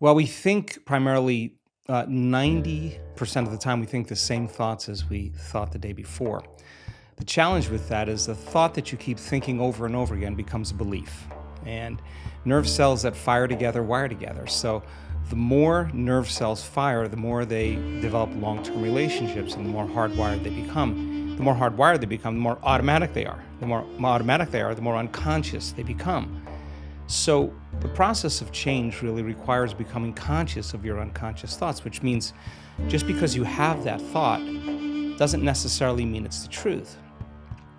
Well, we think primarily 90% of the time we think the same thoughts as we thought the day before. The challenge with that is the thought that you keep thinking over and over again becomes a belief. And nerve cells that fire together wire together. So the more nerve cells fire, the more they develop long-term relationships and the more hardwired they become. The more hardwired they become, the more automatic they are. The more automatic they are, the more unconscious they become. So the process of change really requires becoming conscious of your unconscious thoughts, which means just because you have that thought doesn't necessarily mean it's the truth.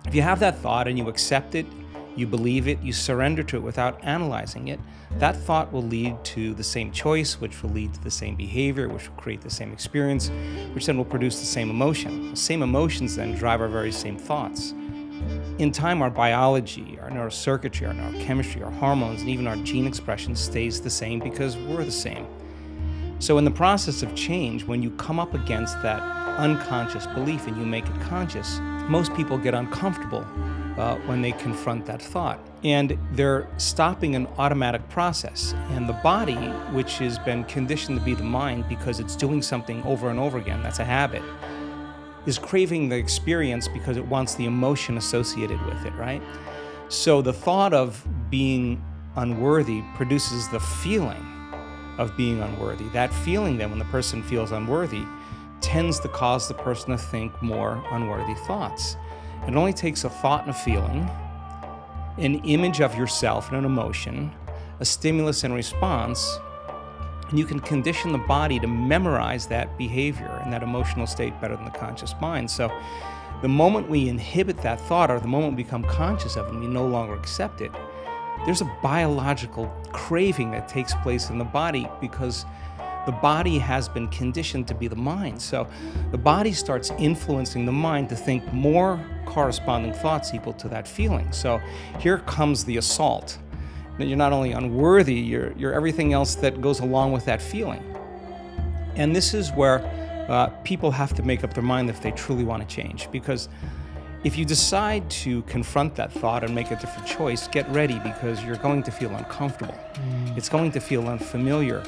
If you have that thought and you accept it, you believe it, you surrender to it without analyzing it, that thought will lead to the same choice, which will lead to the same behavior, which will create the same experience, which then will produce the same emotion. The same emotions then drive our very same thoughts. In time, our biology, our neurocircuitry, our neurochemistry, our hormones, and even our gene expression stays the same because we're the same. So in the process of change, when you come up against that unconscious belief and you make it conscious, most people get uncomfortable when they confront that thought. And they're stopping an automatic process. And the body, which has been conditioned to be the mind because it's doing something over and over again, that's a habit, is craving the experience because it wants the emotion associated with it, right? So the thought of being unworthy produces the feeling of being unworthy. That feeling then, when the person feels unworthy, tends to cause the person to think more unworthy thoughts. It only takes a thought and a feeling, an image of yourself and an emotion, a stimulus and response, and you can condition the body to memorize that behavior and that emotional state better than the conscious mind. So the moment we inhibit that thought, or the moment we become conscious of it and we no longer accept it, there's a biological craving that takes place in the body because the body has been conditioned to be the mind. So the body starts influencing the mind to think more corresponding thoughts equal to that feeling. So here comes the assault. That you're not only unworthy, you're everything else that goes along with that feeling. And this is where people have to make up their mind if they truly want to change. Because if you decide to confront that thought and make a different choice, get ready because you're going to feel uncomfortable. It's going to feel unfamiliar.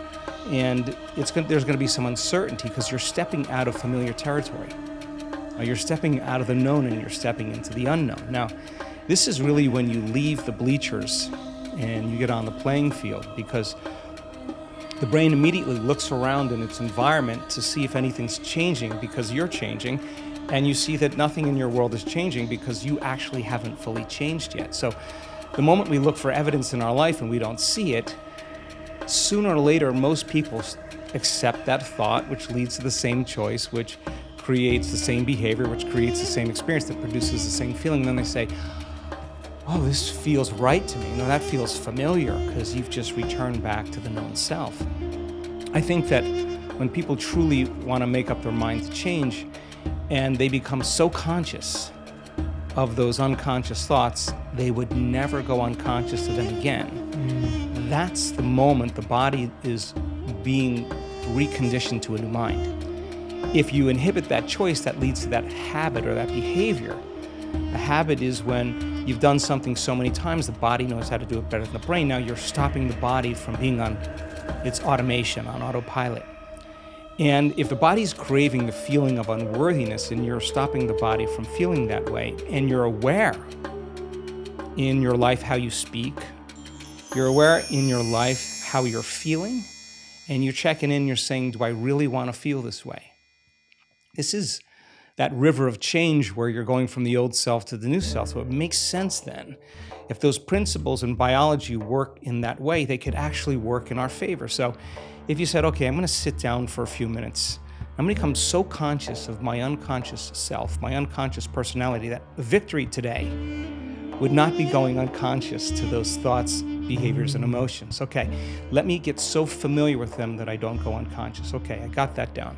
And there's going to be some uncertainty because you're stepping out of familiar territory. You're stepping out of the known and you're stepping into the unknown. Now, this is really when you leave the bleachers and you get on the playing field, because the brain immediately looks around in its environment to see if anything's changing because you're changing, and you see that nothing in your world is changing because you actually haven't fully changed yet. So the moment we look for evidence in our life and we don't see it, sooner or later most people accept that thought, which leads to the same choice, which creates the same behavior, which creates the same experience, that produces the same feeling. And then they say, oh, this feels right to me. No, that feels familiar, because you've just returned back to the known self. I think that when people truly want to make up their mind to change and they become so conscious of those unconscious thoughts, they would never go unconscious to them again. That's the moment the body is being reconditioned to a new mind. If you inhibit that choice, that leads to that habit or that behavior. A habit is when you've done something so many times, the body knows how to do it better than the brain. Now you're stopping the body from being on its automation, on autopilot. And if the body's craving the feeling of unworthiness and you're stopping the body from feeling that way, and you're aware in your life how you speak, you're aware in your life how you're feeling, and you're checking in, you're saying, do I really want to feel this way? This is that river of change where you're going from the old self to the new self. So it makes sense then. If those principles in biology work in that way, they could actually work in our favor. So if you said, okay, I'm going to sit down for a few minutes, I'm going to become so conscious of my unconscious self, my unconscious personality, that victory today would not be going unconscious to those thoughts, behaviors, and emotions. Okay, let me get so familiar with them that I don't go unconscious. Okay, I got that down.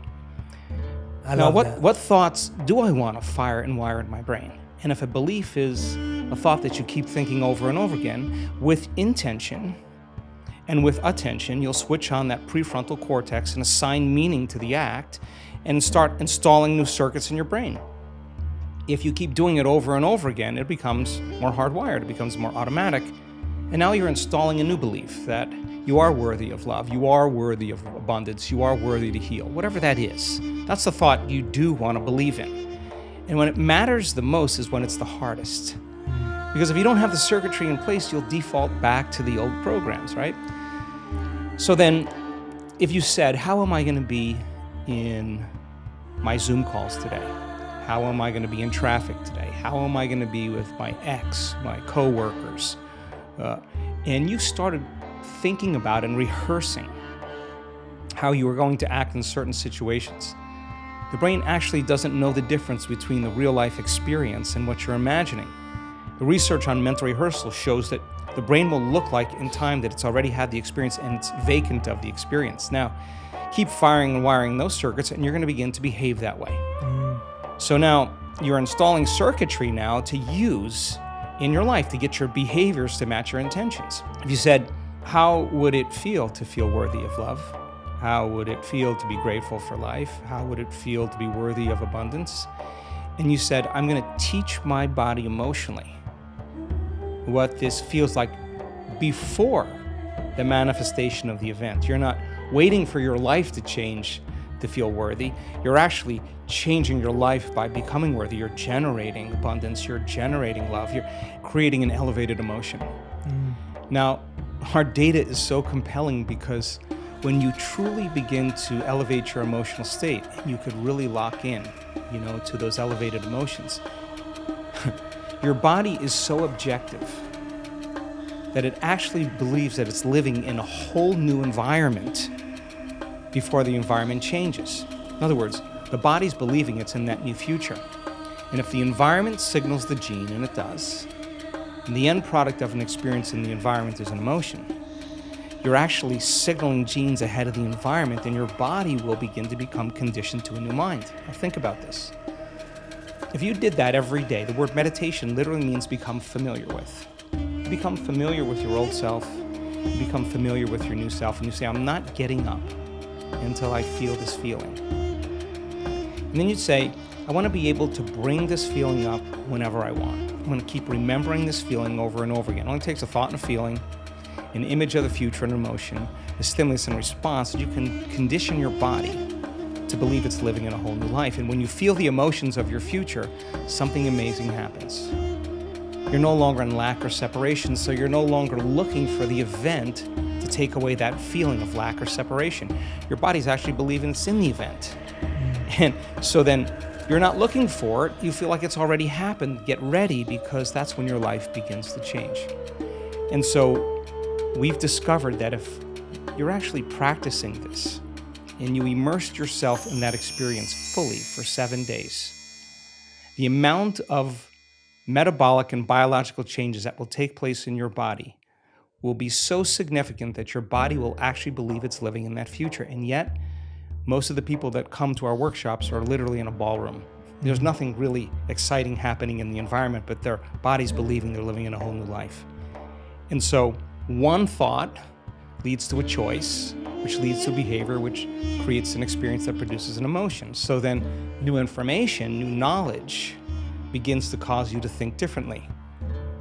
Now, what thoughts do I want to fire and wire in my brain? And if a belief is a thought that you keep thinking over and over again, with intention and with attention, you'll switch on that prefrontal cortex and assign meaning to the act and start installing new circuits in your brain. If you keep doing it over and over again, it becomes more hardwired, it becomes more automatic. And now you're installing a new belief that you are worthy of love, you are worthy of abundance, you are worthy to heal, whatever that is. That's the thought you do want to believe in. And when it matters the most is when it's the hardest. Because if you don't have the circuitry in place, you'll default back to the old programs, right? So then, if you said, how am I going to be in my Zoom calls today? How am I going to be in traffic today? How am I going to be with my ex, my coworkers? And you started thinking about and rehearsing how you were going to act in certain situations. The brain actually doesn't know the difference between the real life experience and what you're imagining. The research on mental rehearsal shows that the brain will look like in time that it's already had the experience and it's vacant of the experience. Now, keep firing and wiring those circuits and you're going to begin to behave that way. So now you're installing circuitry now to use in your life to get your behaviors to match your intentions. If you said, how would it feel to feel worthy of love? How would it feel to be grateful for life? How would it feel to be worthy of abundance? And you said, I'm going to teach my body emotionally what this feels like before the manifestation of the event. You're not waiting for your life to change to feel worthy. You're actually changing your life by becoming worthy. You're generating abundance. You're generating love. You're creating an elevated emotion. Now, our data is so compelling because when you truly begin to elevate your emotional state, you could really lock in, to those elevated emotions. Your body is so objective that it actually believes that it's living in a whole new environment before the environment changes. In other words, the body's believing it's in that new future. And if the environment signals the gene, and it does, and the end product of an experience in the environment is an emotion, you're actually signaling genes ahead of the environment, and your body will begin to become conditioned to a new mind. Now think about this. If you did that every day, the word meditation literally means become familiar with. You become familiar with your old self, you become familiar with your new self, and you say, I'm not getting up until I feel this feeling. And then you'd say, I want to be able to bring this feeling up whenever I want. I'm going to keep remembering this feeling over and over again. It only takes a thought and a feeling, an image of the future and emotion, a stimulus and response, that you can condition your body to believe it's living in a whole new life. And when you feel the emotions of your future, something amazing happens. You're no longer in lack or separation, so you're no longer looking for the event to take away that feeling of lack or separation. Your body's actually believing it's in the event. And so then you're not looking for it, you feel like it's already happened. Get ready, because that's when your life begins to change. And so we've discovered that if you're actually practicing this and you immersed yourself in that experience fully for 7 days, the amount of metabolic and biological changes that will take place in your body will be so significant that your body will actually believe it's living in that future. And yet, most of the people that come to our workshops are literally in a ballroom. There's nothing really exciting happening in the environment, but their body's believing they're living in a whole new life. And so one thought leads to a choice, which leads to a behavior, which creates an experience that produces an emotion. So then new information, new knowledge begins to cause you to think differently.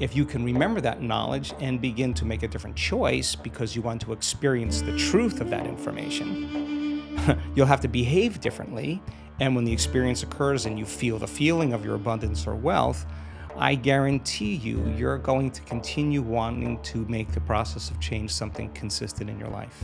If you can remember that knowledge and begin to make a different choice because you want to experience the truth of that information, you'll have to behave differently. And when the experience occurs and you feel the feeling of your abundance or wealth, I guarantee you're going to continue wanting to make the process of change something consistent in your life.